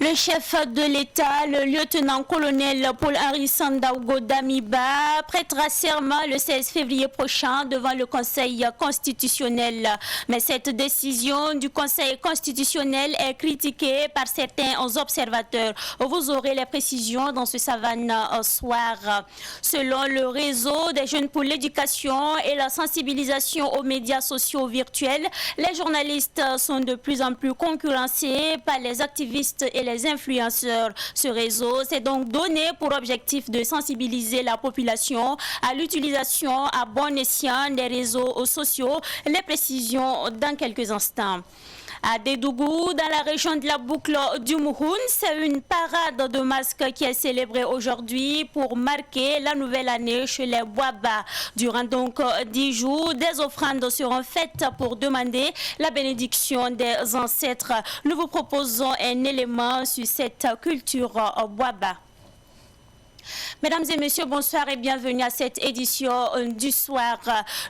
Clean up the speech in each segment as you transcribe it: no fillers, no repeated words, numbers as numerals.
Le chef de l'État, le lieutenant-colonel Paul-Henri Sandaogo Damiba, prêtera serment le 16 février prochain devant le Conseil constitutionnel. Mais cette décision du Conseil constitutionnel est critiquée par certains observateurs. Vous aurez les précisions dans ce Savane soir. Selon le réseau des jeunes pour l'éducation et la sensibilisation aux médias sociaux virtuels, les journalistes sont de plus en plus concurrencés par les activistes et les influenceurs. Ce réseau s'est donc donné pour objectif de sensibiliser la population à l'utilisation à bon escient des réseaux sociaux. Les précisions dans quelques instants. À Dédougou, dans la région de la boucle du Mouhoun, c'est une parade de masques qui est célébrée aujourd'hui pour marquer la nouvelle année chez les Bouaba. Durant donc 10 jours, des offrandes seront faites pour demander la bénédiction des ancêtres. Nous vous proposons un élément sur cette culture Bouaba. Mesdames et messieurs, bonsoir et bienvenue à cette édition du soir.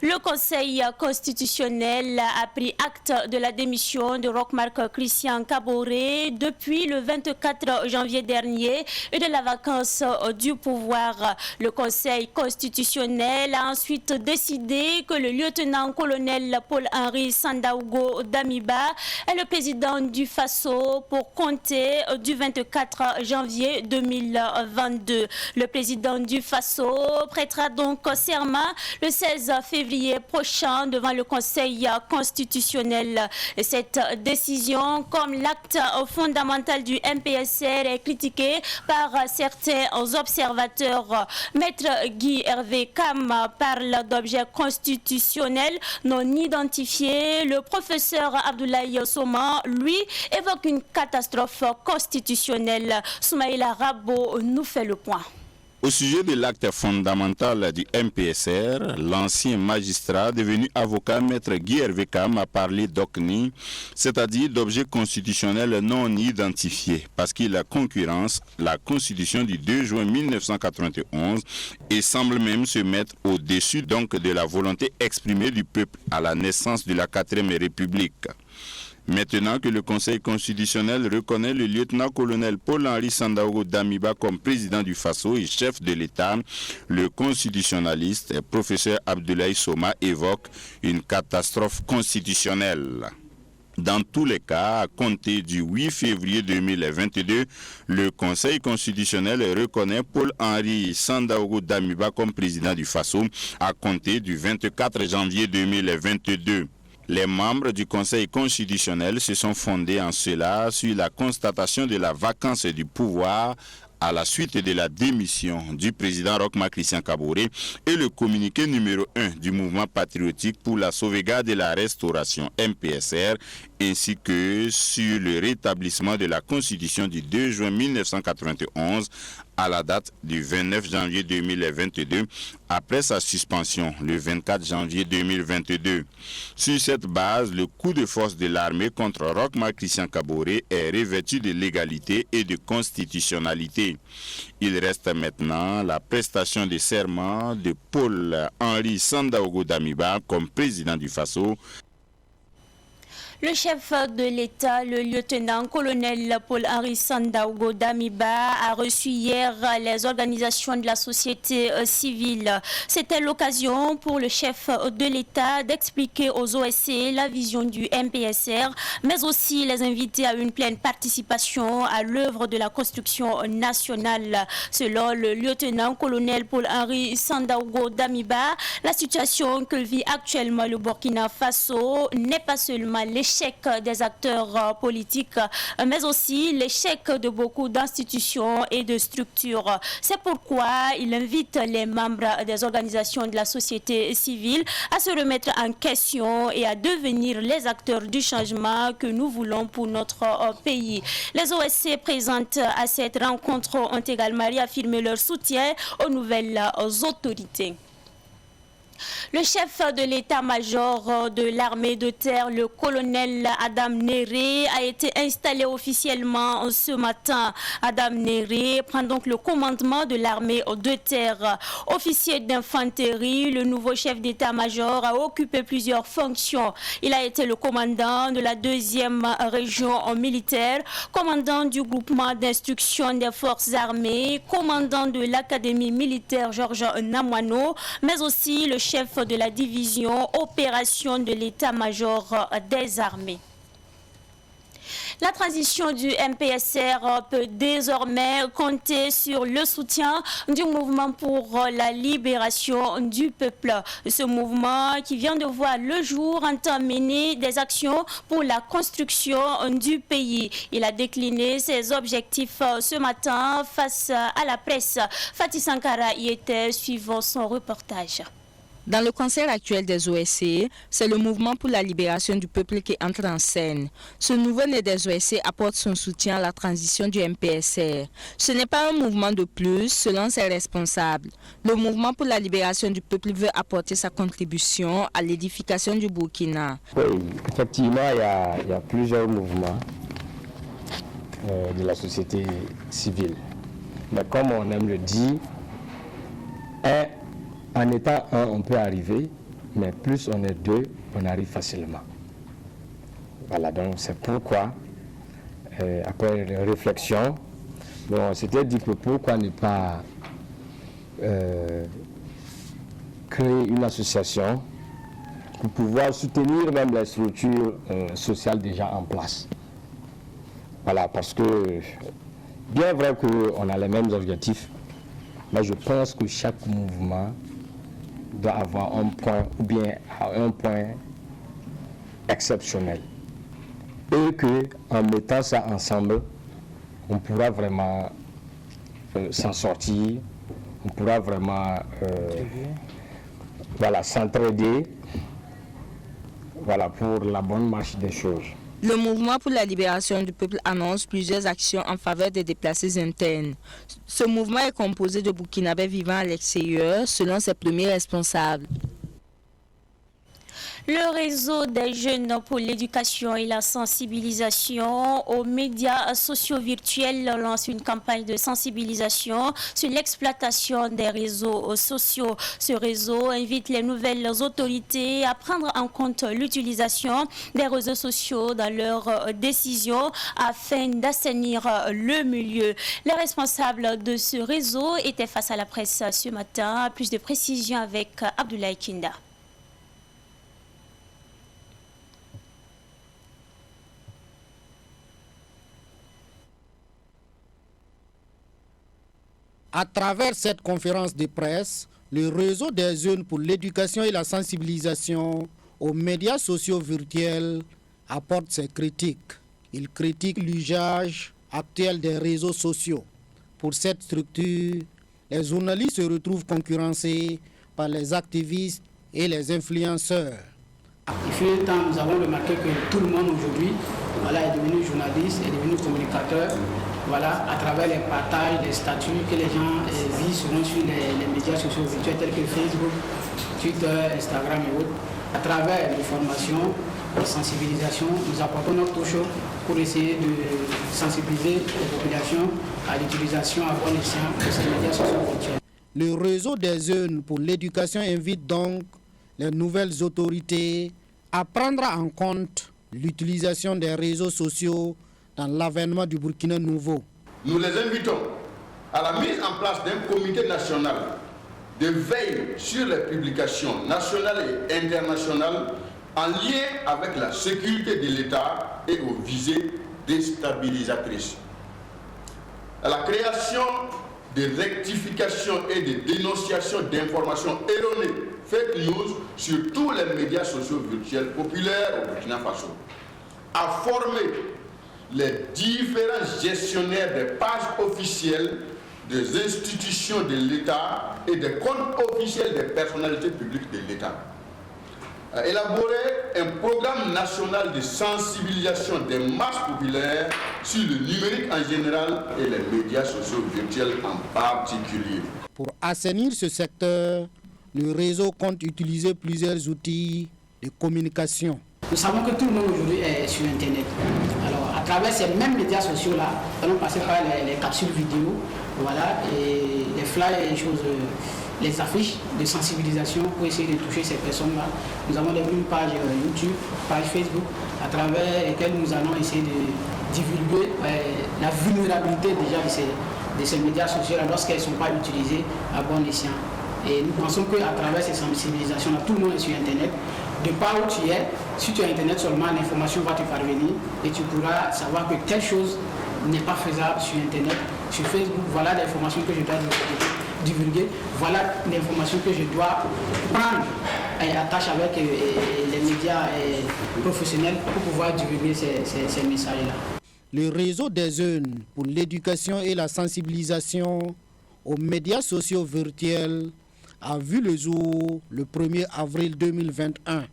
Le Conseil constitutionnel a pris acte de la démission de Roch-Marc Christian Kaboré depuis le 24 janvier dernier et de la vacance du pouvoir. Le Conseil constitutionnel a ensuite décidé que le lieutenant-colonel Paul-Henri Sandaogo Damiba est le président du FASO pour compter du 24 janvier 2022. Le président du FASO prêtera donc serment le 16 février prochain devant le Conseil constitutionnel. Cette décision, comme l'acte fondamental du MPSR, est critiquée par certains observateurs. Maître Guy Hervé Kam parle d'objets constitutionnels non identifiés. Le professeur Abdoulaye Soma, lui, évoque une catastrophe constitutionnelle. Soumaïla Rabo nous fait le point. Au sujet de l'acte fondamental du MPSR, l'ancien magistrat devenu avocat Maître Guy Hervé Kam a parlé d'OCNI, c'est-à-dire d'objets constitutionnels non identifiés, parce qu'il concurrence la Constitution du 2 juin 1991 et semble même se mettre au-dessus donc de la volonté exprimée du peuple à la naissance de la 4e République. Maintenant que le Conseil constitutionnel reconnaît le lieutenant-colonel Paul-Henri Sandaogo Damiba comme président du FASO et chef de l'État, le constitutionnaliste professeur Abdoulaye Soma évoque une catastrophe constitutionnelle. Dans tous les cas, à compter du 8 février 2022, le Conseil constitutionnel reconnaît Paul-Henri Sandaogo Damiba comme président du FASO à compter du 24 janvier 2022. Les membres du Conseil constitutionnel se sont fondés en cela sur la constatation de la vacance du pouvoir à la suite de la démission du président Roch-Marc Christian Kaboré et le communiqué numéro 1 du mouvement patriotique pour la sauvegarde et la restauration MPSR, ainsi que sur le rétablissement de la Constitution du 2 juin 1991 à la date du 29 janvier 2022, après sa suspension le 24 janvier 2022. Sur cette base, le coup de force de l'armée contre Roch-Marc Christian Kaboré est revêtu de légalité et de constitutionnalité. Il reste maintenant la prestation de serment de Paul-Henri Sandaogo Damiba comme président du FASO. Le chef de l'État, le lieutenant-colonel Paul-Henri Sandaogo Damiba, a reçu hier les organisations de la société civile. C'était l'occasion pour le chef de l'État d'expliquer aux OSC la vision du MPSR, mais aussi les inviter à une pleine participation à l'œuvre de la construction nationale. Selon le lieutenant-colonel Paul-Henri Sandaogo Damiba, la situation que vit actuellement le Burkina Faso n'est pas seulement l'échec des acteurs politiques, mais aussi l'échec de beaucoup d'institutions et de structures. C'est pourquoi il invite les membres des organisations de la société civile à se remettre en question et à devenir les acteurs du changement que nous voulons pour notre pays. Les OSC présentes à cette rencontre ont également réaffirmé leur soutien aux nouvelles autorités. Le chef de l'état-major de l'armée de terre, le colonel Adam Néré, a été installé officiellement ce matin. Adam Néré prend donc le commandement de l'armée de terre. Officier d'infanterie, le nouveau chef d'état-major a occupé plusieurs fonctions. Il a été le commandant de la 2e région militaire, commandant du groupement d'instruction des forces armées, commandant de l'académie militaire Georges Namoineau, mais aussi le chef de la division opération de l'état-major des armées. La transition du MPSR peut désormais compter sur le soutien du mouvement pour la libération du peuple. Ce mouvement qui vient de voir le jour entend mener des actions pour la construction du pays. Il a décliné ses objectifs ce matin face à la presse. Fatih Sankara y était, suivant son reportage. Dans le concert actuel des OSC, c'est le mouvement pour la libération du peuple qui entre en scène. Ce nouveau-né des OSC apporte son soutien à la transition du MPSR. Ce n'est pas un mouvement de plus, selon ses responsables. Le mouvement pour la libération du peuple veut apporter sa contribution à l'édification du Burkina. Oui, effectivement, il y a plusieurs mouvements de la société civile. Mais comme on aime le dire, en étant un, on peut arriver, mais plus on est deux, on arrive facilement. Voilà, donc c'est pourquoi, après réflexion, on s'était dit que pourquoi ne pas créer une association pour pouvoir soutenir même les structures sociales déjà en place. Voilà, parce que bien vrai qu'on a les mêmes objectifs, mais je pense que chaque mouvement doit avoir un point, ou bien un point exceptionnel. Et qu'en mettant ça ensemble, on pourra vraiment s'en sortir, on pourra vraiment s'entraider pour la bonne marche des choses. Le mouvement pour la libération du peuple annonce plusieurs actions en faveur des déplacés internes. Ce mouvement est composé de Burkinabés vivant à l'extérieur, selon ses premiers responsables. Le réseau des jeunes pour l'éducation et la sensibilisation aux médias sociaux virtuels lance une campagne de sensibilisation sur l'exploitation des réseaux sociaux. Ce réseau invite les nouvelles autorités à prendre en compte l'utilisation des réseaux sociaux dans leurs décisions afin d'assainir le milieu. Les responsables de ce réseau étaient face à la presse ce matin. Plus de précisions avec Abdoulaye Kinda. À travers cette conférence de presse, le réseau des jeunes pour l'éducation et la sensibilisation aux médias sociaux virtuels apporte ses critiques. Il critique l'usage actuel des réseaux sociaux. Pour cette structure, les journalistes se retrouvent concurrencés par les activistes et les influenceurs. Il fut un temps, nous avons remarqué que tout le monde aujourd'hui est devenu journaliste, est devenu communicateur. À travers les partages, les statuts que les gens vivent souvent sur les médias sociaux virtuels tels que Facebook, Twitter, Instagram et autres. À travers les formations, les sensibilisations, nous apportons notre touche pour essayer de sensibiliser les populations à l'utilisation à bon escient de ces médias sociaux virtuels. Le réseau des jeunes pour l'éducation invite donc les nouvelles autorités à prendre en compte l'utilisation des réseaux sociaux dans l'avènement du Burkina nouveau. Nous les invitons à la mise en place d'un comité national de veille sur les publications nationales et internationales en lien avec la sécurité de l'État et aux visées déstabilisatrices. À la création de rectifications et de dénonciations d'informations erronées, fake news, sur tous les médias sociaux virtuels populaires au Burkina Faso. À former les différents gestionnaires des pages officielles des institutions de l'État et des comptes officiels des personnalités publiques de l'État. À élaborer un programme national de sensibilisation des masses populaires sur le numérique en général et les médias sociaux virtuels en particulier. Pour assainir ce secteur, Le réseau compte utiliser plusieurs outils de communication. Nous savons que tout le monde aujourd'hui est sur Internet. Alors, à travers ces mêmes médias sociaux-là, nous allons passer par les capsules vidéo, voilà, et les flyers et les choses, les affiches de sensibilisation pour essayer de toucher ces personnes-là. Nous avons une page YouTube, page Facebook, à travers lesquelles nous allons essayer de divulguer la vulnérabilité déjà de ces médias sociaux-là lorsqu'elles ne sont pas utilisées à bon escient. Et nous pensons qu'à travers ces sensibilisations-là, tout le monde est sur Internet. De par où tu es, si tu as Internet seulement, l'information va te parvenir et tu pourras savoir que telle chose n'est pas faisable sur Internet. Sur Facebook, voilà l'information que je dois divulguer, voilà l'information que je dois prendre et attacher avec les médias professionnels pour pouvoir divulguer ces messages-là. Le réseau des jeunes pour l'éducation et la sensibilisation aux médias sociaux virtuels a vu le jour le 1er avril 2021.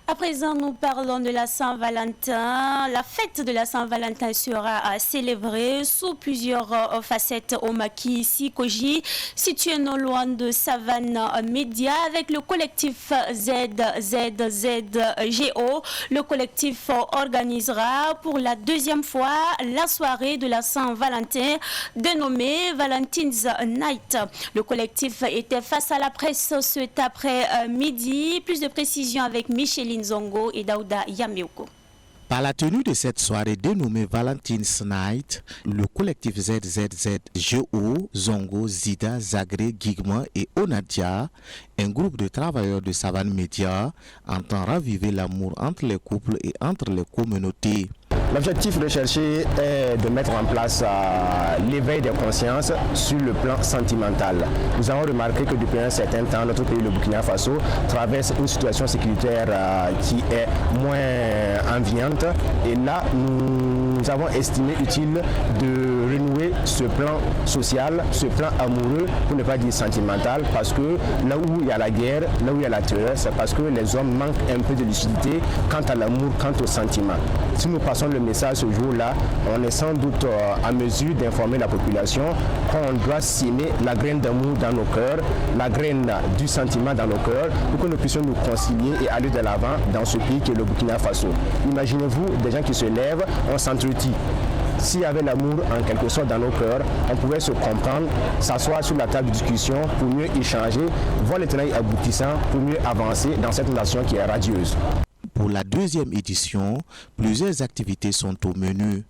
À présent, nous parlons de la Saint-Valentin. La fête de la Saint-Valentin sera célébrée sous plusieurs facettes au maquis Sikoji, situé non loin de Savane Média, avec le collectif ZZZGO. Le collectif organisera pour la deuxième fois la soirée de la Saint-Valentin, dénommée Valentine's Night. Le collectif était face à la presse cet après-midi. Plus de précisions avec Micheline Zongo et Daouda Yameoko. Par la tenue de cette soirée dénommée Valentine's Night, le collectif ZZZGO, Zongo, Zida, Zagré, Gigma et Onadia, un groupe de travailleurs de Savane Média, entend raviver l'amour entre les couples et entre les communautés. L'objectif recherché est de mettre en place l'éveil des consciences sur le plan sentimental. Nous avons remarqué que depuis un certain temps, notre pays, le Burkina Faso, traverse une situation sécuritaire qui est moins enviante. Et là, nous avons estimé utile de renouer ce plan social, ce plan amoureux, pour ne pas dire sentimental, parce que là où il y a la guerre, là où il y a la terreur, c'est parce que les hommes manquent un peu de lucidité quant à l'amour, quant au sentiment. Si nous passons le message ce jour-là, on est sans doute en mesure d'informer la population qu'on doit s'aimer la graine d'amour dans nos cœurs, la graine du sentiment dans nos cœurs, pour que nous puissions nous concilier et aller de l'avant dans ce pays qui est le Burkina Faso. Imaginez-vous des gens qui se lèvent, on s'entretient. S'il y avait l'amour en quelque sorte dans nos cœurs, on pouvait se comprendre, s'asseoir sur la table de discussion pour mieux échanger, voir les tenants aboutissants pour mieux avancer dans cette nation qui est radieuse. Pour la deuxième édition, plusieurs activités sont au menu.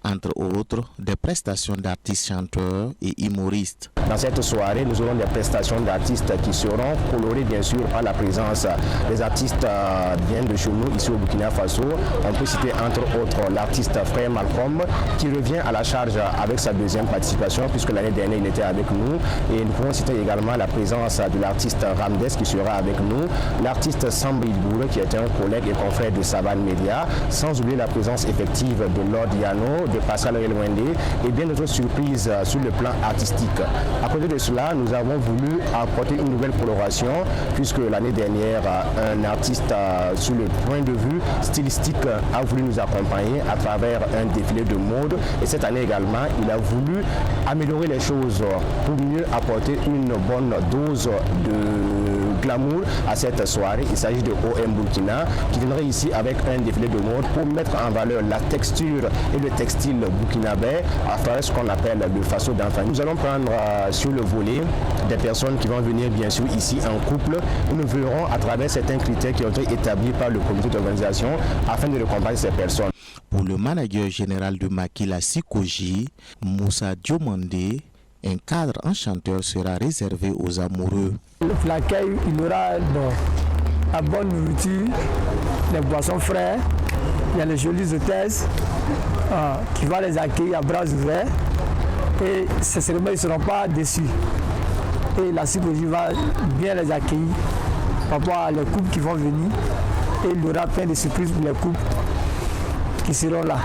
Entre autres, des prestations d'artistes chanteurs et humoristes. Dans cette soirée, nous aurons des prestations d'artistes qui seront colorées bien sûr par la présence des artistes bien de chez nous ici au Burkina Faso. On peut citer entre autres l'artiste Frère Malcolm qui revient à la charge avec sa deuxième participation puisque l'année dernière il était avec nous. Et nous pouvons citer également la présence de l'artiste Ramdes qui sera avec nous, l'artiste Sambri Bouré qui est un collègue et confrère de Savane Média, sans oublier la présence effective de Lord Yano, de Pascal Relwende et bien d'autres surprises sur le plan artistique. À côté de cela, nous avons voulu apporter une nouvelle coloration puisque l'année dernière, un artiste sur le point de vue stylistique a voulu nous accompagner à travers un défilé de mode et cette année également, il a voulu améliorer les choses pour mieux apporter une bonne dose de glamour à cette soirée. Il s'agit de OM Burkina qui viendrait ici avec un défilé de mode pour mettre en valeur la texture et le textile burkinabé à travers ce qu'on appelle le faso d'enfant. Nous allons prendre sur le volet des personnes qui vont venir bien sûr ici en couple et nous verrons à travers certains critères qui ont été établis par le comité d'organisation afin de récompenser ces personnes. Pour le manager général de Makila Sikoji, Moussa Diomande, un cadre enchanteur sera réservé aux amoureux. Pour l'accueil, il y aura la bonne nourriture, les boissons fraîches, il y a les jolies hôtesses qui vont les accueillir à bras ouverts et ces cérémonies ne seront pas déçus. Et la Sikoji va bien les accueillir par rapport à les couples qui vont venir et il y aura plein de surprises pour les couples qui seront là.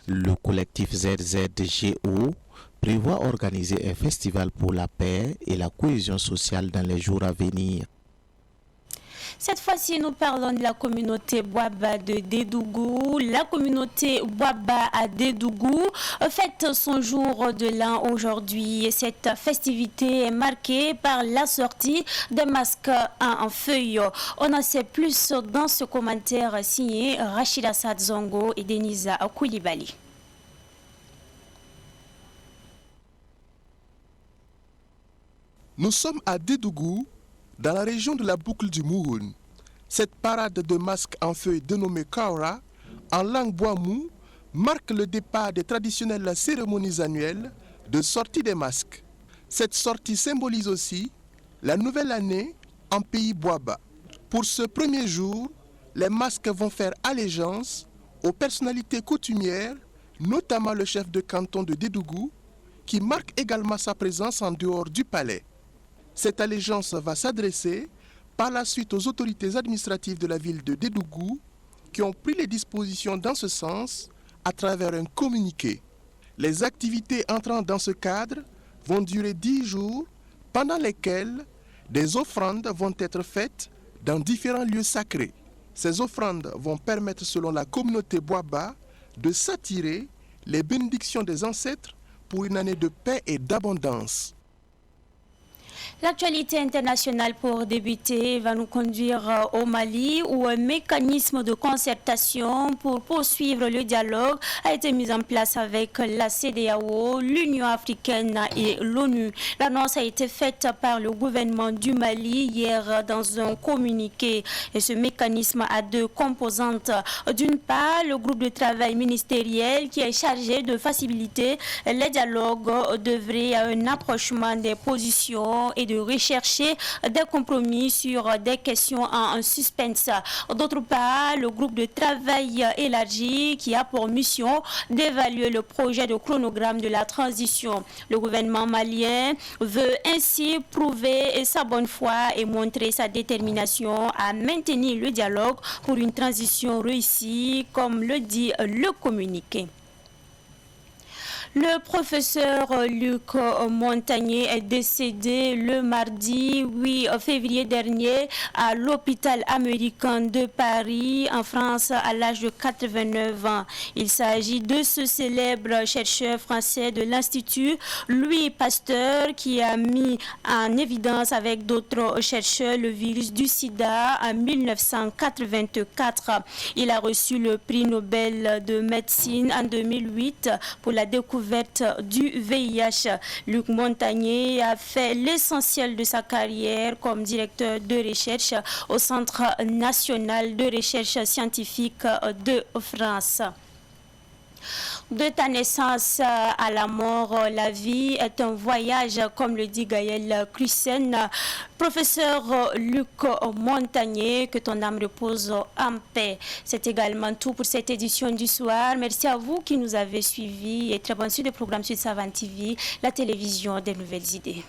Le collectif ZZGO prévoit organiser un festival pour la paix et la cohésion sociale dans les jours à venir. Cette fois-ci, nous parlons de la communauté Bouaba de Dédougou. La communauté Bouaba à Dédougou fête son jour de l'an aujourd'hui. Cette festivité est marquée par la sortie des masques en feuilles. On en sait plus dans ce commentaire signé Rachida Sadzongo et Denisa Koulibaly. Nous sommes à Dédougou, dans la région de la boucle du Mouhoun. Cette parade de masques en feuilles dénommée Kaora, en langue bois-mou, marque le départ des traditionnelles cérémonies annuelles de sortie des masques. Cette sortie symbolise aussi la nouvelle année en pays Bouaba. Pour ce premier jour, les masques vont faire allégeance aux personnalités coutumières, notamment le chef de canton de Dédougou, qui marque également sa présence en dehors du palais. Cette allégeance va s'adresser par la suite aux autorités administratives de la ville de Dédougou qui ont pris les dispositions dans ce sens à travers un communiqué. Les activités entrant dans ce cadre vont durer 10 jours pendant lesquels des offrandes vont être faites dans différents lieux sacrés. Ces offrandes vont permettre, selon la communauté Bouaba, de s'attirer les bénédictions des ancêtres pour une année de paix et d'abondance. L'actualité internationale pour débuter va nous conduire au Mali où un mécanisme de concertation pour poursuivre le dialogue a été mis en place avec la CEDEAO, l'Union africaine et l'ONU. L'annonce a été faite par le gouvernement du Mali hier dans un communiqué. Et ce mécanisme a deux composantes. D'une part, le groupe de travail ministériel qui est chargé de faciliter les dialogues d'œuvrer à un approchement des positions et de rechercher des compromis sur des questions en suspens. D'autre part, le groupe de travail élargi qui a pour mission d'évaluer le projet de chronogramme de la transition. Le gouvernement malien veut ainsi prouver sa bonne foi et montrer sa détermination à maintenir le dialogue pour une transition réussie, comme le dit le communiqué. Le professeur Luc Montagné est décédé le mardi 8 février dernier à l'hôpital américain de Paris, en France, à l'âge de 89 ans. Il s'agit de ce célèbre chercheur français de l'Institut Louis Pasteur qui a mis en évidence avec d'autres chercheurs le virus du sida en 1984. Il a reçu le prix Nobel de médecine en 2008 pour la découverte du VIH. Luc Montagné a fait l'essentiel de sa carrière comme directeur de recherche au Centre national de recherche scientifique de France. De ta naissance à la mort, la vie est un voyage, comme le dit Gaël Clussen. Professeur Luc Montagné, que ton âme repose en paix. C'est également tout pour cette édition du soir. Merci à vous qui nous avez suivis et très bonne suite de programmes sur Savane TV, la télévision des nouvelles idées.